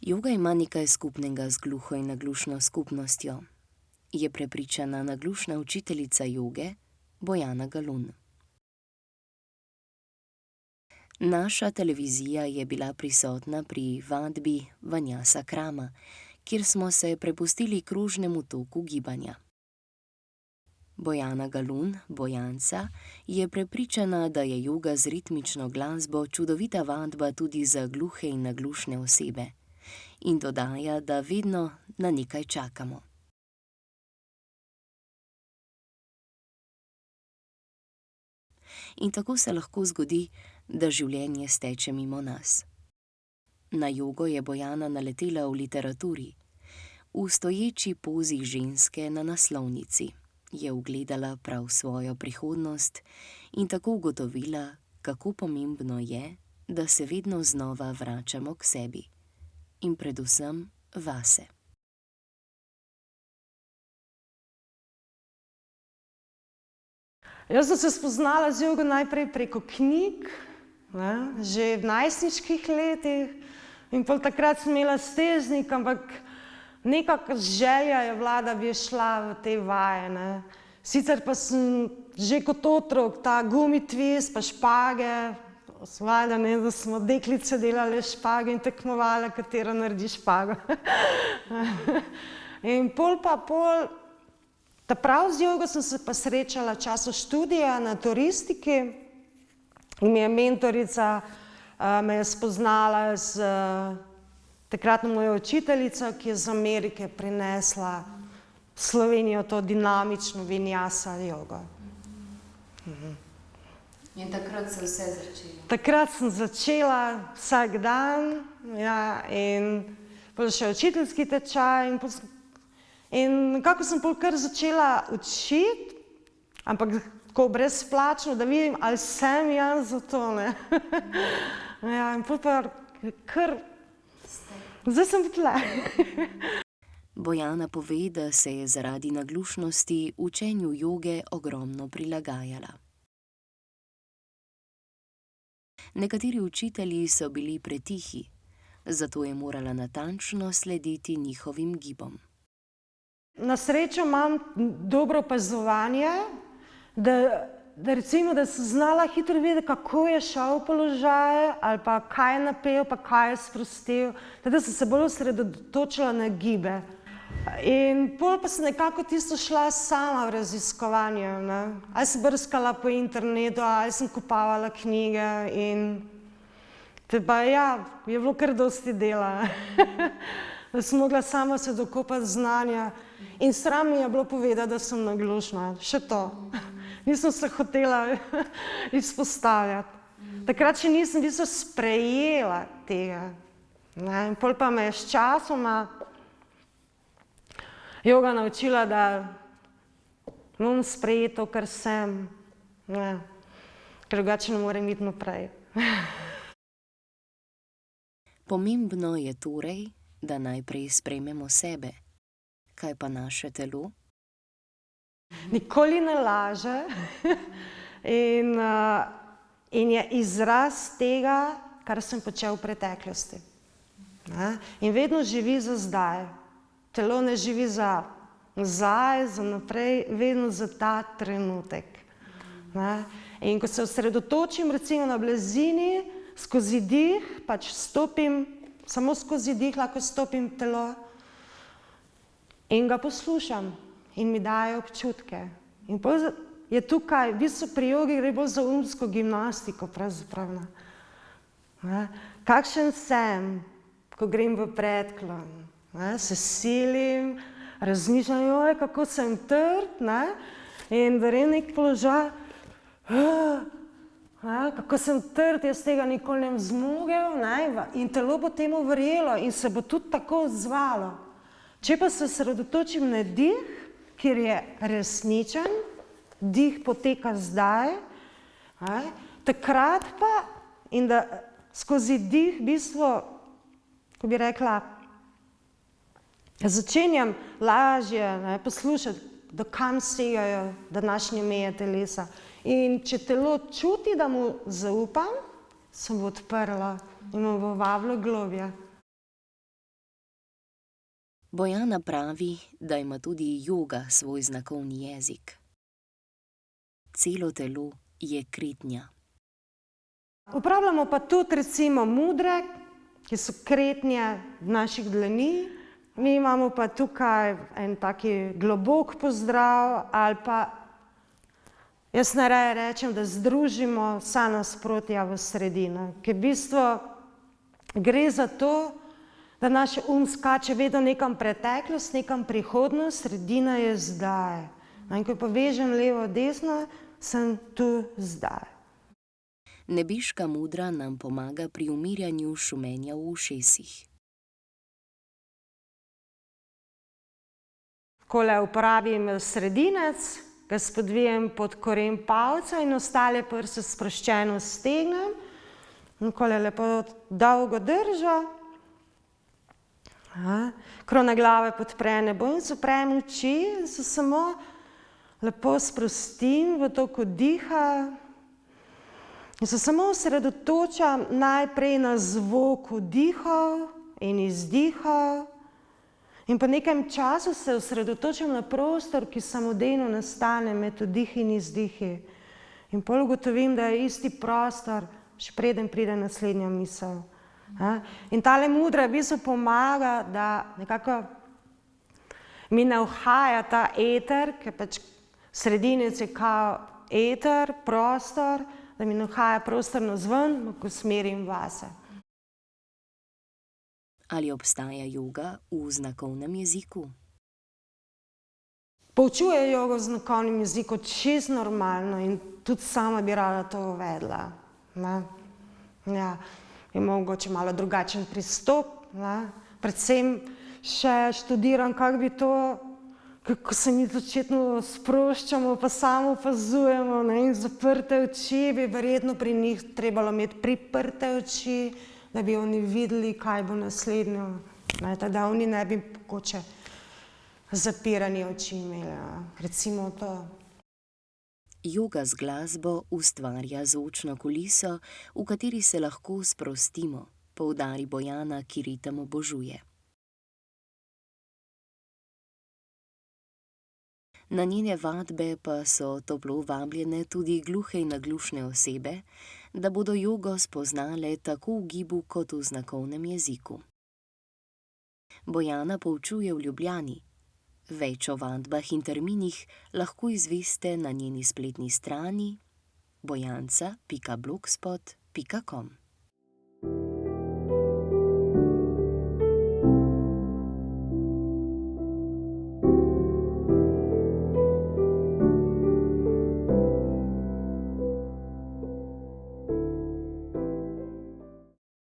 Joga ima nekaj skupnega z gluho in naglušno skupnostjo, je prepričana naglušna učiteljica joge Bojana Galun. Naša televizija je bila prisotna pri vadbi Vanjasa Krama, kjer smo se prepustili krožnemu toku gibanja. Bojana Galun, Bojanca, je prepričana, da je joga z ritmično glasbo čudovita vadba tudi za gluhe in naglušne osebe, in dodaja, da vedno na nekaj čakamo. In tako se lahko zgodi, da življenje steče mimo nas. Na jogo je Bojana naletela v literaturi. V stoječi pozi ženske na naslovnici je ugledala prav svojo prihodnost in tako ugotovila, kako pomembno je, da se vedno znova vračamo k sebi in predvsem vase. Jaz sem se spoznala z jogo najprej preko knjig, že v najstniških letih, in pol takrat sem imela steznik, ampak nekako želja je bila, da bi šla v te vaje. Sicer pa sem že kot otrok ta gumitviz pa špage, valjda, da smo deklice delale špage in tekmovale, katera naredi špago. In pol prav z jogo sem se pa srečala v času študija na turistiki in mi je mentorica me je spoznala z takratno mojo učiteljico, ki je iz Amerike prinesla v Slovenijo to dinamično vinjasa jogo. In takrat se vse začelo? Takrat sem začela vsak dan, in pol še učiteljski tečaj in nekako sem pol kar začela učiti, ampak tako brezplačno, da vidim, ali sem jaz za to. In pol pa kar, zdaj sem tle. Bojana pove, da se je zaradi naglušnosti učenju joge ogromno prilagajala. Nekateri učitelji so bili pretihi, zato je morala natančno slediti njihovim gibom. Na srečo imam dobro opazovanje, da recimo, da sem znala hitro videti, kako je šel v položaje, ali pa kaj je napel, pa kaj je sprostil, da sem se bolj osredotočila na gibe. In pol pa sem nekako tisto šla sama v raziskovanje, ali sem brskala po internetu, ali sem kupovala knjige in pa je bilo kar dosti dela. Da sem mogla sama se dokopati znanja in sram mi je bilo povedati, da sem naglušna, še to. Nisem se hotela izpostavljati. Takrat še nisem v bistvu sprejela tega. In pol pa me je s časoma joga naučila, da moram sprejeti to, kar sem, ker drugače ne morem iti naprej. Pomembno je torej, da najprej sprejmemo sebe. Kaj pa naše telo? Nikoli ne laže in je izraz tega, kar sem počel v preteklosti. In vedno živi za zdaj. Telo ne živi za nazaj, za naprej, vedno za ta trenutek. In ko se osredotočim recimo na blazini, skozi dih, pač stopim, samo skozi dih lahko stopim telo in ga poslušam in mi daje občutke. In potem je tukaj, v bistvu pri jogi gre bolj za umsko gimnastiko pravzaprav. Kakšen sem, ko grem v predklon, se silim, razmišljam, kako sem trd, in verjem nek položaj, kako sem trd, jaz tega nikoli ne bom zmogel, in telo bo temu verjelo in se bo tudi tako odzvalo. Če pa se osredotočim na dih, kjer je resničen, dih poteka zdaj, takrat pa, in da skozi dih v bistvu, ko bi rekla, začenjam lažje poslušati, do kam segajo današnje meje telesa. In če telo čuti, da mu zaupam, se bo odprlo in me bo vabilo globlje. Bojana pravi, da ima tudi joga svoj znakovni jezik. Celo telo je kretnja. Uporabljamo pa tudi recimo mudre, ki so kretnje naših dlani. Mi imamo pa tukaj en taki globok pozdrav ali pa jaz najraje rečem, da združimo vsa nasprotja v sredino, ker v bistvu gre za to, da naš skače vedno nekam preteklost, nekam prihodnost, sredina je zdaj. In ko povežem levo, desno, sem tu zdaj. Nebeška mudra nam pomaga pri umirjanju šumenja v ušesih. Takole uporabim sredinec, ga spodvijem pod koren palca in ostale prste sproščeno stegnem. Takole lepo dolgo držo. Krona glave podpre nebo in zaprem oči in se samo lepo sprostim v toku diha. In se samo osredotočam najprej na zvok vdihov in izdihov. In po nekem času se osredotočam na prostor, ki samodejno nastane med vdihi in izdihi. In pol ugotovim, da je isti prostor, še preden pride naslednja misel. In tale mudra v bistvu pomaga, da nekako mi ne uhaja ta eter, ker pač sredinec je kao eter, prostor, da mi ne uhaja prostor navzven, ko smerim vase. Ali obstaja joga v znakovnem jeziku? Poučujejo jogo v znakovnem jeziku čisto normalno in tudi sama bi rada to uvedla. Ja, je mogoče malo drugačen pristop, predvsem še študiram, kako bi to, kako se mi začetno sproščamo, pa samo opazujemo, in zaprte oči bi verjetno pri njih trebalo imeti priprte oči, da bi oni videli, kaj bo naslednjo, da oni ne bi mogoče zapirani oči imeli, recimo to. Joga z glasbo ustvarja zvočno kuliso, v kateri se lahko sprostimo, poudari Bojana, ki ritem obožuje. Na njene vadbe pa so toplo vabljene tudi gluhe in naglušne osebe, da bodo jogo spoznale tako v gibu kot v znakovnem jeziku. Bojana poučuje v Ljubljani. Več o vadbah in terminih lahko izveste na njeni spletni strani bojanca.blogspot.com.